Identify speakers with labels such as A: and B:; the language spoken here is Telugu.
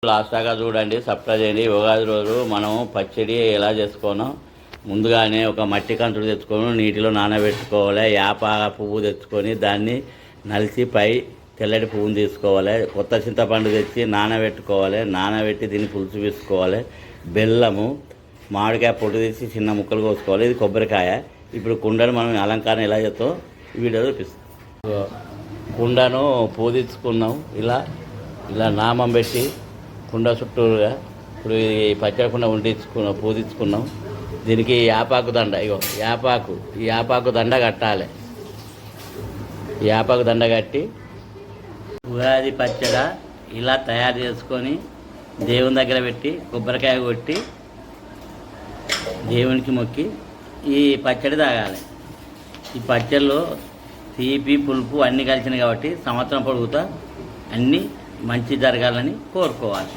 A: లాస్ట్ దాకా చూడండి, సబ్స్క్రైబ్ చేయండి. ఉగాది రోజు మనం పచ్చడి ఎలా చేసుకోనాం. ముందుగానే ఒక మట్టి కంచుడు తెచ్చుకొని నీటిలో నానబెట్టుకోవాలి. యాప పువ్వు తెచ్చుకొని దాన్ని నలిసి పై తెల్లటి పువ్వుని తీసుకోవాలి. కొత్త చింతపండు తెచ్చి నానబెట్టుకోవాలి. నానబెట్టి దీన్ని పులుసు వేసుకోవాలి. బెల్లము, మామిడికాయ పొట్టు తీసి చిన్న ముక్కలు కోసుకోవాలి. ఇది కొబ్బరికాయ. ఇప్పుడు కుండను మనం అలంకారం ఎలా చేస్తాం ఈ వీడియో చూపిస్తాం. కుండను పూజించుకున్నాం. ఇలా నామం పెట్టి కుండ చుట్టూరుగా ఇప్పుడు ఈ పచ్చడి కుండ పూజించుకున్నాం. దీనికి యాపాకు దండ, ఈ యాపాకు దండ కట్టాలి. ఈ యాపాకు దండ కట్టి ఉగాది పచ్చడి ఇలా తయారు చేసుకొని దేవుని దగ్గర పెట్టి కొబ్బరికాయ కొట్టి దేవునికి మొక్కి ఈ పచ్చడి తాగాలి. ఈ పచ్చడిలో తీపి పులుపు అన్నీ కలిసినాయి కాబట్టి సంవత్సరం పొడుగుతా అన్నీ మంచి జరగాలని కోరుకోవాలి.